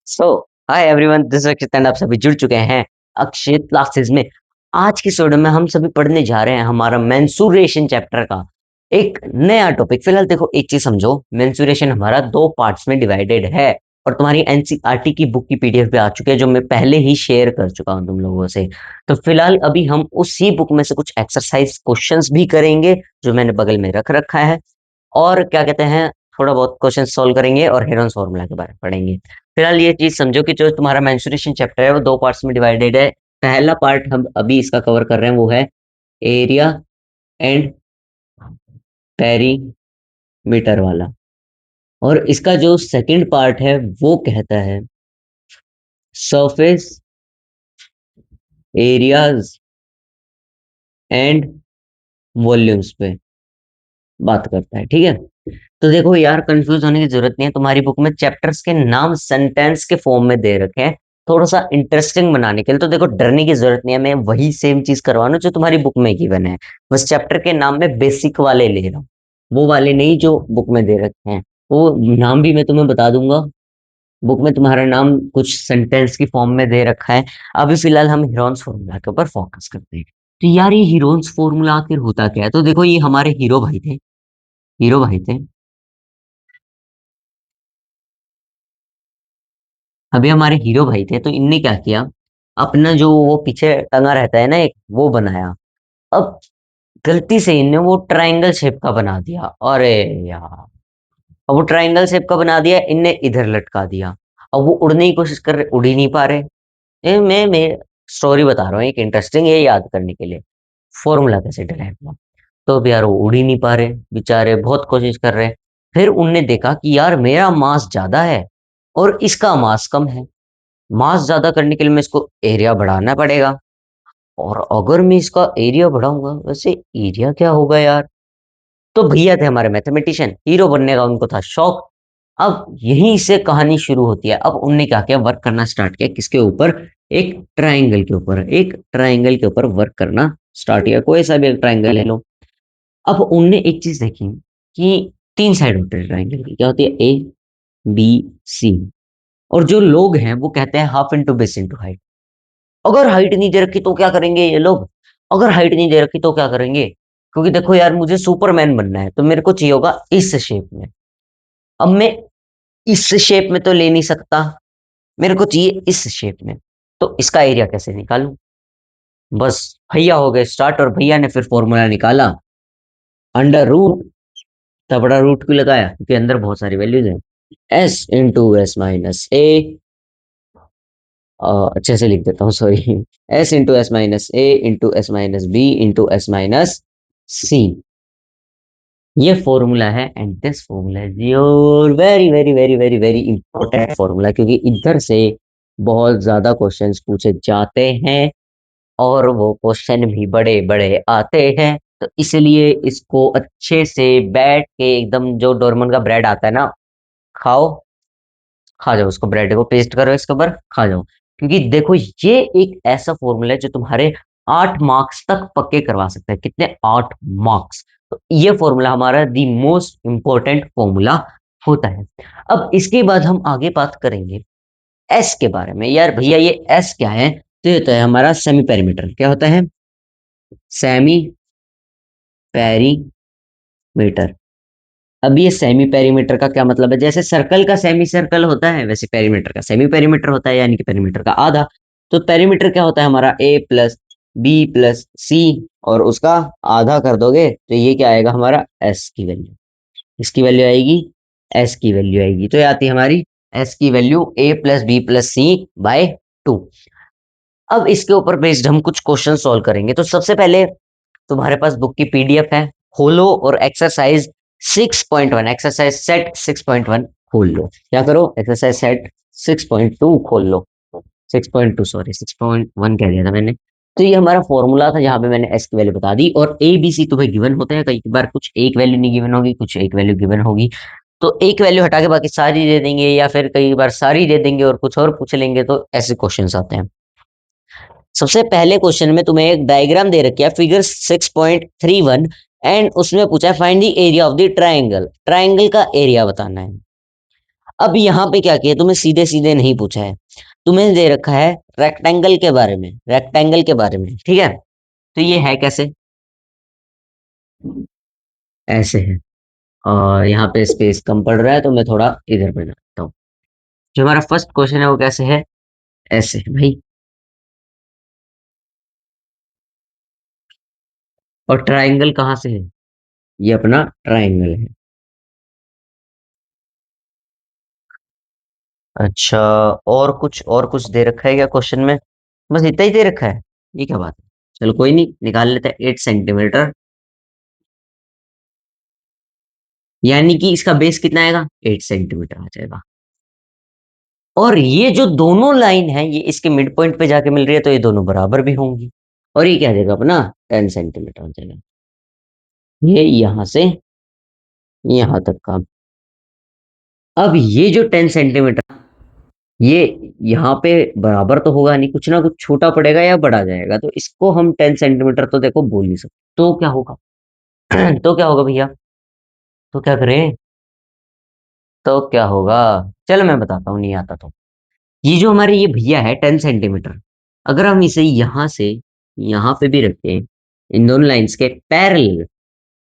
So hi everyone, this Akshit and आप सभी जुड़ चुके हैं अक्षित क्लासेस में। आज की वीडियो में हम सभी पढ़ने जा रहे हैं हमारा मेंसुरेशन चैप्टर का एक नया टॉपिक। फिलहाल देखो, एक चीज समझो, मेंसुरेशन हमारा दो पार्ट्स में डिवाइडेड है और तुम्हारी एनसीईआरटी की बुक की पीडीएफ पे आ चुकी है, जो मैं पहले ही शेयर कर चुका हूं तुम लोगों से। तो फिलहाल अभी हम उसी बुक में से कुछ एक्सरसाइज क्वेश्चंस भी करेंगे जो मैंने बगल में रख रखा है, और क्या कहते हैं, थोड़ा बहुत क्वेश्चन सॉल्व करेंगे और हेरोन्स फॉर्मूला के बारे में पढ़ेंगे। फिलहाल ये चीज समझो कि जो तुम्हारा मेंसुरेशन चैप्टर है वो दो पार्ट्स में डिवाइडेड है। पहला पार्ट हम अभी इसका कवर कर रहे हैं, वो है एरिया एंड पेरीमीटर वाला। और इसका जो सेकंड पार्ट है वो कहता है सरफेस एरियाज एंड वॉल्यूम्स पे बात करता है। ठीक है, तो देखो यार, कंफ्यूज होने की जरूरत नहीं है। तुम्हारी बुक में चैप्टर्स के नाम सेंटेंस के फॉर्म में दे रखे हैं, थोड़ा सा इंटरेस्टिंग बनाने के लिए। तो देखो, डरने की जरूरत नहीं है, मैं वही सेम चीज करवाना जो तुम्हारी बुक में गिवन है। बस चैप्टर के नाम में बेसिक वाले ले रहा हूँ, वो वाले नहीं जो बुक में दे रखे हैं। वो नाम भी मैं तुम्हें बता दूंगा। बुक में तुम्हारा नाम कुछ सेंटेंस की फॉर्म में दे रखा है। अभी फिलहाल हम हीरोन्स फॉर्मूला के ऊपर फोकस करते हैं। तो यार, ये हीरोन्स फॉर्मूला आखिर होता क्या है? तो देखो, ये हमारे हीरो भाई थे। हीरो भाई थे, अभी हमारे हीरो भाई थे, तो इनने क्या किया, अपना जो वो पीछे टंगा रहता है ना एक, वो बनाया। अब गलती से इनने वो ट्रायंगल शेप का बना दिया। अरे यार, अब वो ट्रायंगल शेप का बना दिया, इनने इधर लटका दिया। अब वो उड़ने की कोशिश कर रहे, उड़ ही नहीं पा रहे। मैं स्टोरी बता रहा हूँ एक इंटरेस्टिंग, ये याद करने के लिए फॉर्मूला कैसे डराइव हुआ। तो अब यार, वो उड़ ही नहीं पा रहे बेचारे, बहुत कोशिश कर रहे। फिर उनने देखा कि यार, मेरा मास ज्यादा है और इसका मास कम है। मास ज्यादा करने के लिए मैं इसको एरिया बढ़ाना पड़ेगा, और अगर मैं इसका एरिया बढ़ाऊंगा, वैसे एरिया क्या होगा यार। तो भैया थे हमारे मैथमेटिशियन, हीरो बनने का उनको था शौक। अब यहीं से कहानी शुरू होती है। अब उनने क्या किया, वर्क करना स्टार्ट किया, किसके ऊपर? एक ट्राइंगल के ऊपर। एक ट्राइंगल के ऊपर वर्क करना स्टार्ट किया, कोई सा भी एक ट्राइंगल ले लो। अब उनने एक चीज देखी कि तीन साइड होते हैं ट्राइंगल की, क्या होती है? ए, बी, सी। और जो लोग हैं वो कहते हैं half into base into height. अगर हाइट नहीं दे रखी तो क्या करेंगे ये लोग? अगर हाइट नहीं दे रखी तो क्या करेंगे? क्योंकि देखो यार, मुझे सुपरमैन बनना है, तो मेरे को चाहिए होगा इस शेप में। अब मैं इस शेप में तो ले नहीं सकता, मेरे को चाहिए इस शेप में। तो इसका एरिया कैसे निकालूं? बस भैया हो गए स्टार्ट, और भैया ने फिर फॉर्मूला निकाला, अंडर रूट। तबड़ा रूट क्यों लगाया? क्योंकि अंदर बहुत सारी वैल्यूज हैं। S into S minus A, अच्छे से लिख देता हूँ, sorry. S into S minus A into S minus B into S minus C. ये फॉर्मूला है, and this formula is your very very very very very important formula, क्योंकि इधर से बहुत ज्यादा क्वेश्चंस पूछे जाते हैं और वो क्वेश्चन भी बड़े बड़े आते हैं। तो इसलिए इसको अच्छे से बैठ के, एकदम जो डोरेमोन का ब्रेड आता है ना, खाओ, खा जाओ उसको, ब्रेड को पेस्ट करो इसके ऊपर, खा जाओ। क्योंकि देखो, ये एक ऐसा फॉर्मूला है जो तुम्हारे 8 मार्क्स तक पक्के करवा सकता है। कितने? 8 मार्क्स। तो ये फॉर्मूला हमारा दी मोस्ट इंपॉर्टेंट फॉर्मूला होता है। अब इसके बाद हम आगे बात करेंगे एस के बारे में। यार भैया, ये एस क्या है? तो ये होता है हमारा सेमी पेरीमीटर। क्या होता है? Semi perimeter. अब ये सेमी पेरीमीटर का क्या मतलब है? जैसे सर्कल का सेमी सर्कल होता है, वैसे पेरीमीटर का सेमी पेरीमीटर होता है, यानी कि पेरीमीटर का आधा। तो पेरीमीटर क्या होता है हमारा? ए प्लस बी प्लस सी, और उसका आधा कर दोगे तो ये क्या आएगा हमारा? एस की वैल्यू। इसकी वैल्यू आएगी, एस की वैल्यू आएगी। तो ये आती है हमारी एस की वैल्यू ए प्लस बी प्लस सी बाय 2। अब इसके ऊपर बेस्ड हम कुछ क्वेश्चन सॉल्व करेंगे। तो सबसे पहले तुम्हारे पास बुक की पीडीएफ है, खोलो और एक्सरसाइज 6.1, एक्सरसाइज सेट 6.1 खोल लो। क्या करो? एक्सरसाइज सेट 6.2 खोल लो। 6.2, सॉरी 6.1 कह दिया था मैंने। तो ये हमारा फॉर्मूला था, जहां पे मैंने एस की वैल्यू बता दी, और ए बी सी तुम्हें गिवन होते हैं। कई बार कुछ एक वैल्यू नहीं गिवन होगी, कुछ एक वैल्यू गिवन होगी। तो एक वैल्यू हटा के बाकी सारी दे देंगे, या फिर कई बार सारी दे देंगे और कुछ और पूछ लेंगे। तो ऐसे क्वेश्चंस आते हैं। सबसे पहले क्वेश्चन में तुम्हें एक डायग्राम दे रखी है, फिगर 6.31, एंड उसमें पूछा है find the area of the triangle. Triangle का एरिया बताना है। अब यहाँ पे क्या किया, तुम्हें सीधे सीधे नहीं पूछा है, तुम्हें दे रखा है रेक्टेंगल के बारे में, रेक्टेंगल के बारे में, ठीक है। तो ये है कैसे, ऐसे है, और यहाँ पे स्पेस कम पड़ रहा है तो मैं थोड़ा इधर बनाता हूँ। जो हमारा फर्स्ट क्वेश्चन है वो कैसे है, ऐसे है भाई। और ट्राइंगल कहाँ से है, ये अपना ट्राइंगल है। अच्छा, और कुछ दे रखा है क्या क्वेश्चन में, बस इतना ही दे रखा है, ये क्या बात है। चलो कोई नहीं, निकाल लेते हैं 8 सेंटीमीटर, यानी कि इसका बेस कितना आएगा, 8 सेंटीमीटर आ जाएगा। और ये जो दोनों लाइन है ये इसके मिड पॉइंट पे जाके मिल रही है, तो ये दोनों बराबर भी होंगी। और ये क्या आ जाएगा अपना, 10 सेंटीमीटर हो जाएगा। ये यहां से यहां तक का। अब ये जो 10 सेंटीमीटर, ये यहाँ पे बराबर तो होगा नहीं, कुछ ना कुछ छोटा पड़ेगा या बड़ा जाएगा, तो इसको हम 10 सेंटीमीटर तो देखो बोल नहीं सकते, तो क्या होगा तो क्या होगा भैया, तो क्या करें, तो क्या होगा, चलो मैं बताता हूँ, नहीं आता तो। ये जो हमारे ये भैया है 10 सेंटीमीटर, अगर हम इसे यहाँ से यहाँ पे भी रखें, इन दोनों लाइंस के पैरेलल,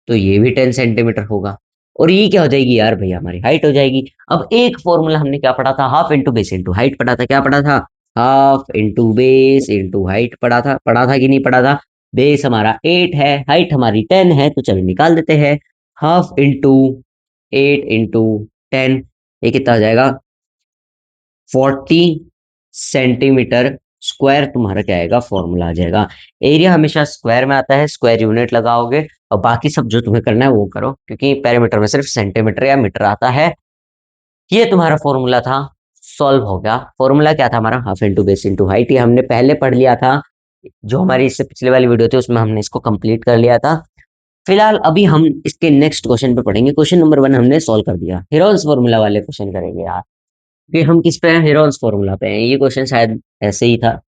तो ये भी 10 सेंटीमीटर होगा। और ये क्या हो जाएगी यार भैया, हमारी हाइट हो जाएगी। अब एक फॉर्मूला हमने क्या पढ़ा था, half into base into height पढ़ा था, क्या पढ़ा था, half into base into height पढ़ा था कि नहीं पढ़ा था। बेस हमारा 8 है, हाइट हमारी 10 है, तो चलो निकाल देते हैं। हाफ इंटू 8 इंटू 10, ये कितना हो जाएगा, 40 सेंटीमीटर स्क्वायर तुम्हारा क्या आएगा, फॉर्मूला आ जाएगा। एरिया हमेशा स्क्वायर में आता है, स्क्वायर यूनिट लगाओगे, और बाकी सब जो तुम्हें करना है वो करो, क्योंकि पेरीमीटर में सिर्फ सेंटीमीटर या मीटर आता है। ये तुम्हारा फॉर्मूला था, सॉल्व हो गया। फॉर्मूला क्या था हमारा, half into base into height, ये हमने पहले पढ़ लिया था, जो हमारी इससे पिछले वाली वीडियो थी उसमें हमने इसको कंप्लीट कर लिया था। फिलहाल अभी हम इसके नेक्स्ट क्वेश्चन पे पढ़ेंगे। क्वेश्चन नंबर 1 हमने सॉल्व कर दिया, हेरोल्स फॉर्मूला वाले क्वेश्चन करेंगे यार। कि हम किस पे हैं, हेरोल्स फॉर्मूला पे हैं। ये क्वेश्चन शायद ऐसे ही था,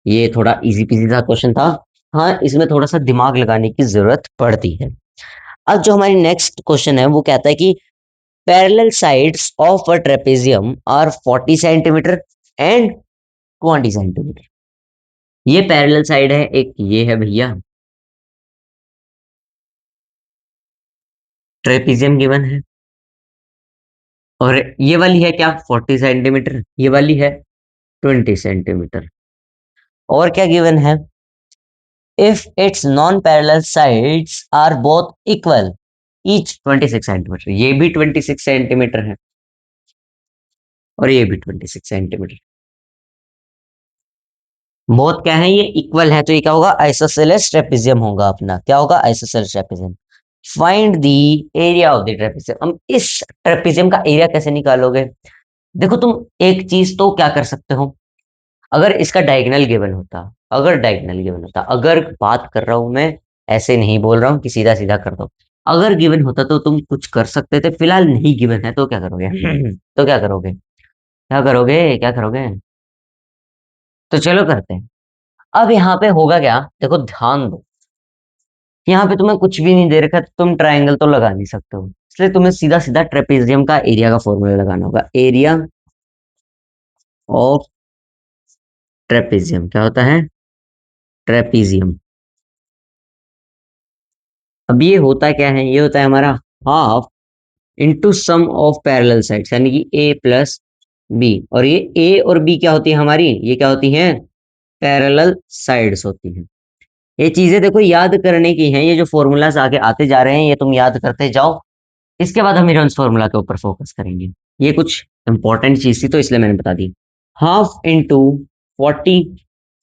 ये थोड़ा इजी पीजी सा क्वेश्चन था। हाँ, इसमें थोड़ा सा दिमाग लगाने की जरूरत पड़ती है। अब जो हमारी नेक्स्ट क्वेश्चन है वो कहता है कि parallel sides of a trapezium are 40 centimeter and 20 centimeter. ये पैरेलल साइड है, एक ये है भैया, ट्रेपेजियम गिवन है, और ये वाली है क्या, 40 सेंटीमीटर, ये वाली है 20 सेंटीमीटर। और क्या गिवन है, if its non-parallel sides are both equal, each 26 centimetre, ये भी 26 सेंटीमीटर है, और ये भी 26 सेंटीमीटर। बोथ क्या है, ये इक्वल है, तो ये क्या होगा, आइसोसेलेस ट्रेपेजियम होगा अपना, क्या होगा, isosceles trapezium. Find the area of the trapezium. हम इस ट्रेपेजियम का एरिया कैसे निकालोगे, देखो तुम एक चीज तो क्या कर सकते हो, अगर इसका डायगोनल गिवन होता, अगर डायगोनल गिवन होता, अगर बात कर रहा हूं मैं, ऐसे नहीं बोल रहा हूँ कि सीधा सीधा कर दो, अगर गिवन होता तो तुम कुछ कर सकते थे, फिलहाल नहीं गिवन है तो क्या करोगे तो क्या करोगे, क्या करोगे, क्या करोगे, तो चलो करते हैं। अब यहाँ पे होगा क्या, देखो ध्यान दो, यहाँ पे तुम्हें कुछ भी नहीं दे रखा, तुम ट्रायंगल तो लगा नहीं सकते हो, इसलिए तुम्हें सीधा सीधा ट्रेपेजियम का एरिया का फॉर्मूला लगाना होगा। एरिया ऑफ ट्रेपेजियम क्या होता है, ट्रेपेजियम। अब ये होता क्या है, ये होता है हमारा half into sum of parallel sides, यानी कि ए प्लस बी। और ये ए और बी क्या होती है हमारी, ये क्या होती हैं, पैरेलल साइड्स होती हैं। ये चीजें देखो याद करने की हैं, ये जो फॉर्मूलाज आगे आते जा रहे हैं ये तुम याद करते जाओ। इसके बाद हम इरॉन्स फॉर्मूला के ऊपर फोकस करेंगे। ये कुछ इंपॉर्टेंट चीज थी तो इसलिए मैंने बता दी। हाफ इंटू 40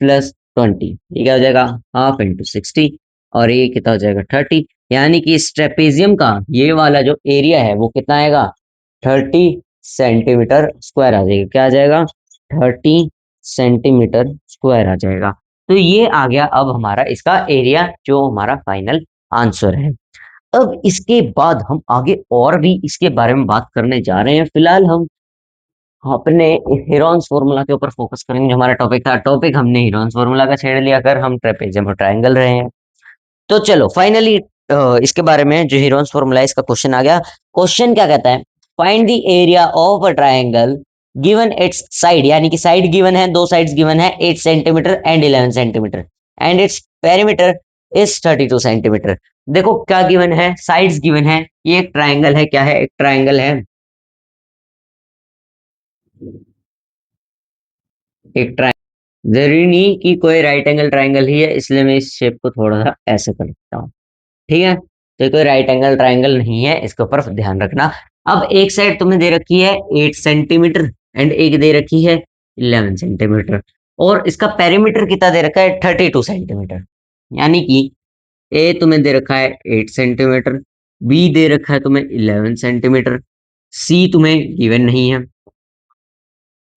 प्लस 20, ये क्या हो जाएगा, हाफ इंटू 60, और ये कितना हो जाएगा, 30। यानी कि इस ट्रेपेजियम का ये वाला जो एरिया है वो कितना आएगा, 30 सेंटीमीटर स्क्वायर आ जाएगा, क्या आ जाएगा, 30 सेंटीमीटर स्क्वायर आ जाएगा। तो ये आ गया अब हमारा इसका एरिया, जो हमारा फाइनल आंसर है। अब इसके बाद हम आगे और भी इसके बारे में बात करने जा रहे हैं। फिलहाल हम अपने हेरॉन्स फॉर्मूला के ऊपर फोकस करेंगे, जो हमारा टॉपिक था। टॉपिक हमने हेरॉन्स फॉर्मूला का छेड़ लिया कर, हम ट्रेपेजियम और ट्रायंगल रहे हैं। तो चलो फाइनली इसके बारे में जो हेरॉन्स फॉर्मूला है इसका क्वेश्चन आ गया। क्वेश्चन क्या कहता है, find the area of a triangle given it's side, यानी कि साइड गिवन है, दो साइड्स गिवन है 8 centimetre and 11 centimetre and its perimeter is 32 centimetre. देखो क्या गिवन है, साइड्स गिवन है, ये एक ट्राइंगल है, क्या है, एक ट्राइंगल है, एक ट्राइंगल, जरूरी नहीं कि कोई राइट एंगल ट्राइंगल ही है, इसलिए मैं इस शेप को थोड़ा सा ऐसे कर देता हूँ। ठीक है, तो ये कोई राइट एंगल ट्राइंगल नहीं है, इसके ऊपर ध्यान रखना। अब एक साइड तुम्हें दे रखी है 8 सेंटीमीटर एंड एक दे रखी है 11 सेंटीमीटर, और इसका पेरीमीटर कितना दे रखा है 32 सेंटीमीटर, यानी कि ए तुम्हें दे रखा है 8 सेंटीमीटर, बी दे रखा है तुम्हें 11 सेंटीमीटर, सी तुम्हें गिवन नहीं है,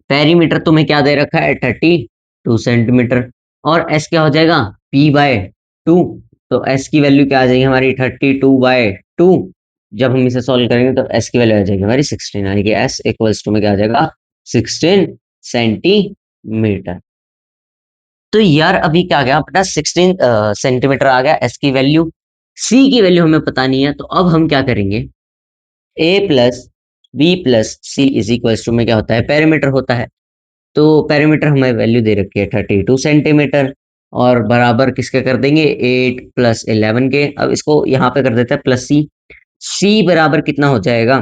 पेरीमीटर तुम्हें क्या दे रखा है 32 सेंटीमीटर, और एस क्या हो जाएगा p/2, तो एस की वैल्यू क्या आ जाएगी हमारी 32/2। जब हम इसे सॉल्व करेंगे तो एस की वैल्यू आ जाएगी हमारी 16, यानी कि एस इक्वल्स टू में क्या आ जाएगा 16 सेंटीमीटर। तो यार अभी क्या आ गया अपना 16 सेंटीमीटर आ गया एस की वैल्यू, सी की वैल्यू हमें पता नहीं है, तो अब हम क्या करेंगे, A plus B plus C is equals to में क्या होता है पेरीमीटर होता है, तो पेरीमीटर हमें वैल्यू दे रखी है 32 सेंटीमीटर, और बराबर किसके कर देंगे 8 प्लस 11 के, अब इसको यहाँ पे कर देते हैं प्लस सी, सी बराबर कितना हो जाएगा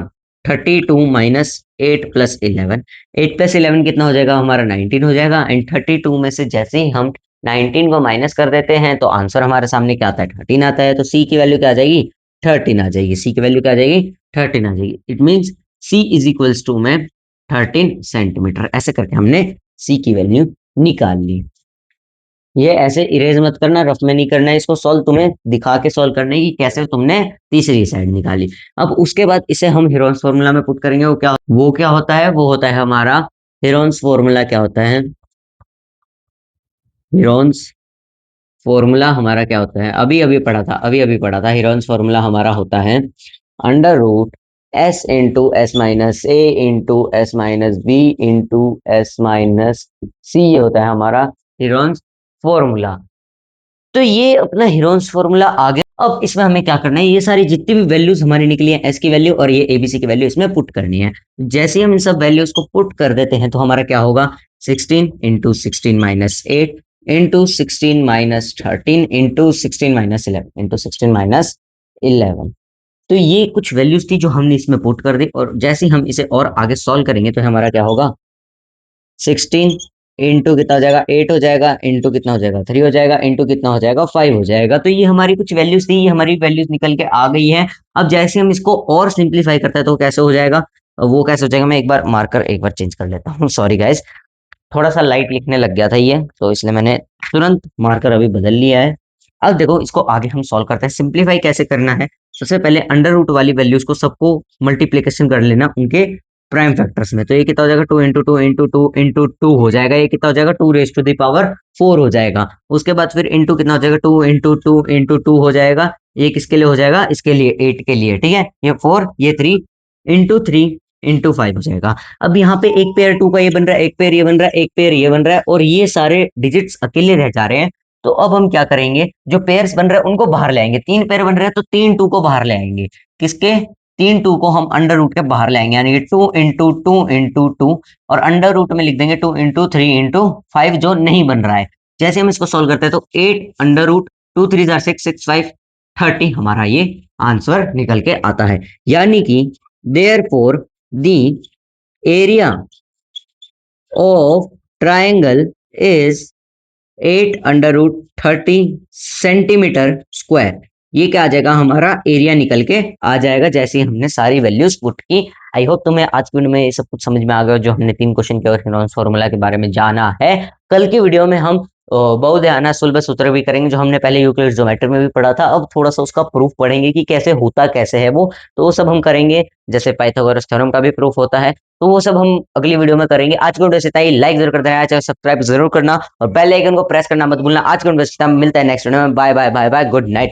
32 माइनस 8 प्लस 11, 8 प्लस 11 कितना हो जाएगा हमारा 19 हो जाएगा, एंड 32 में से जैसे ही हम 19 को माइनस कर देते हैं तो आंसर हमारे सामने क्या आता है 13 आता है, तो सी की वैल्यू क्या आ जाएगी 13 आ जाएगी, सी की वैल्यू क्या आ जाएगी 13 आ जाएगी, it means C is equals to में 13 सेंटीमीटर, ऐसे करके हमने सी की वैल्यू निकाल ली। ये ऐसे इरेज मत करना, रफ में नहीं करना है, इसको सॉल्व तुम्हें दिखा के सॉल्व करने की कैसे तुमने तीसरी साइड निकाली। अब उसके बाद इसे हम हेरोन्स फॉर्मूला में पुट करेंगे, वो क्या होता है, वो होता है हमारा हेरोन्स फॉर्मूला, क्या होता है हेरोन्स फॉर्मूला हमारा क्या होता है, अभी अभी पढ़ा था हेरोन्स फॉर्मूला हमारा होता है under root S into S minus A into S minus B into S minus C, ये होता है हमारा हेरोन्स फॉर्मूला। तो ये अपना हेरोन्स फॉर्मूला आ गया। अब इसमें हमें क्या करना है, ये सारी जितनी भी वैल्यूज हमारी निकली है एस की वैल्यू और ये एबीसी की वैल्यू इसमें पुट करनी है। जैसे ही हम इन सब वैल्यूज को पुट कर देते हैं तो हमारा क्या होगा 16 इंटू 16 - 8 इंटू 16 - 13 इंटू 16 - 11 इंटू 16 - 11। तो ये कुछ वैल्यूज थी जो हमने इसमें पुट कर दी, और जैसे ही हम इसे और आगे सॉल्व करेंगे तो हमारा क्या होगा 16 इंटू कितना हो जाएगा 8 हो जाएगा, इंटू कितना हो जाएगा 3 हो जाएगा, इंटू कितना हो जाएगा 5 हो जाएगा। तो ये हमारी कुछ वैल्यूज थी, ये हमारी वैल्यूज निकल के आ गई है। अब जैसे हम इसको और सिंप्लीफाई करते हैं तो कैसे हो जाएगा, वो कैसे हो जाएगा, मैं एक बार मार्कर एक बार चेंज कर लेता हूँ, सॉरी गाइस, थोड़ा सा लाइट लिखने लग गया था ये, तो इसलिए मैंने तुरंत मार्कर अभी बदल लिया है। अब देखो इसको आगे हम सॉल्व करते हैं, सिंप्लीफाई कैसे करना है। सबसे पहले अंडर रूट वाली वैल्यूज को सबको मल्टीप्लीकेशन कर लेना उनके प्राइम फैक्टर्स में, तो ये कितना हो जाएगा 2 into two into two into two हो जाएगा, ये कितना हो जाएगा 2 raised to the power 4 हो जाएगा। उसके बाद फिर इंटू कितना हो जाएगा 2 इंटू टू इंटू टू हो जाएगा, ये किसके लिए हो जाएगा, इसके लिए 8 के लिए, ठीक है, ये 4 ये 3 इंटू 3 इंटू 5 हो जाएगा। अब यहाँ पे एक पेयर 2 का ये बन रहा है, एक पेयर ये बन रहा है, एक पेयर ये बन रहा है, और ये सारे डिजिट्स अकेले रह जा रहे हैं। तो अब हम क्या करेंगे, जो पेयर्स बन रहे हैं उनको बाहर ले आएंगे, 3 पेयर बन रहे हैं तो 3 2 को बाहर ले आएंगे, किसके 3 2 को हम अंडर रूट के बाहर ले आएंगे, यानी कि 2 इंटू टू इंटू टू, और अंडर रूट में लिख देंगे 2 इंटू 3 इंटू 5 जो नहीं बन रहा है। जैसे हम इसको सोल्व करते हैं तो 8 अंडर रूट 2 3 6 6 5 30 हमारा ये आंसर निकल के आता है, यानी कि therefore the area of triangle is 8 under root 30 centimeter square. ये क्या आ जाएगा हमारा एरिया निकल के आ जाएगा, जैसे ही हमने सारी वैल्यूज पुट की। आई होप तुम्हें आज की वीडियो में ये सब कुछ समझ में आ गया, जो हमने 3 क्वेश्चन के और हेरोन्स फॉर्मूला के बारे में जाना है। कल की वीडियो में हम बहुआयामी सुलभ सूत्र भी करेंगे, जो हमने पहले यूक्लिड ज्योमेट्री में भी पढ़ा था। अब थोड़ा सा उसका प्रूफ पढ़ेंगे कि कैसे होता कैसे है वो, तो वो सब हम करेंगे। जैसे पाइथागोरस थ्योरम का भी प्रूफ होता है, तो वो सब हम अगली वीडियो में करेंगे। आज की वीडियो से इतना ही, लाइक जरूर कर देना, चैनल सब्सक्राइब जरूर करना और बेल आइकन को प्रेस करना मत भूलना। आज की वीडियो से मिलता है नेक्स्ट वीडियो में, bye bye bye bye, good night.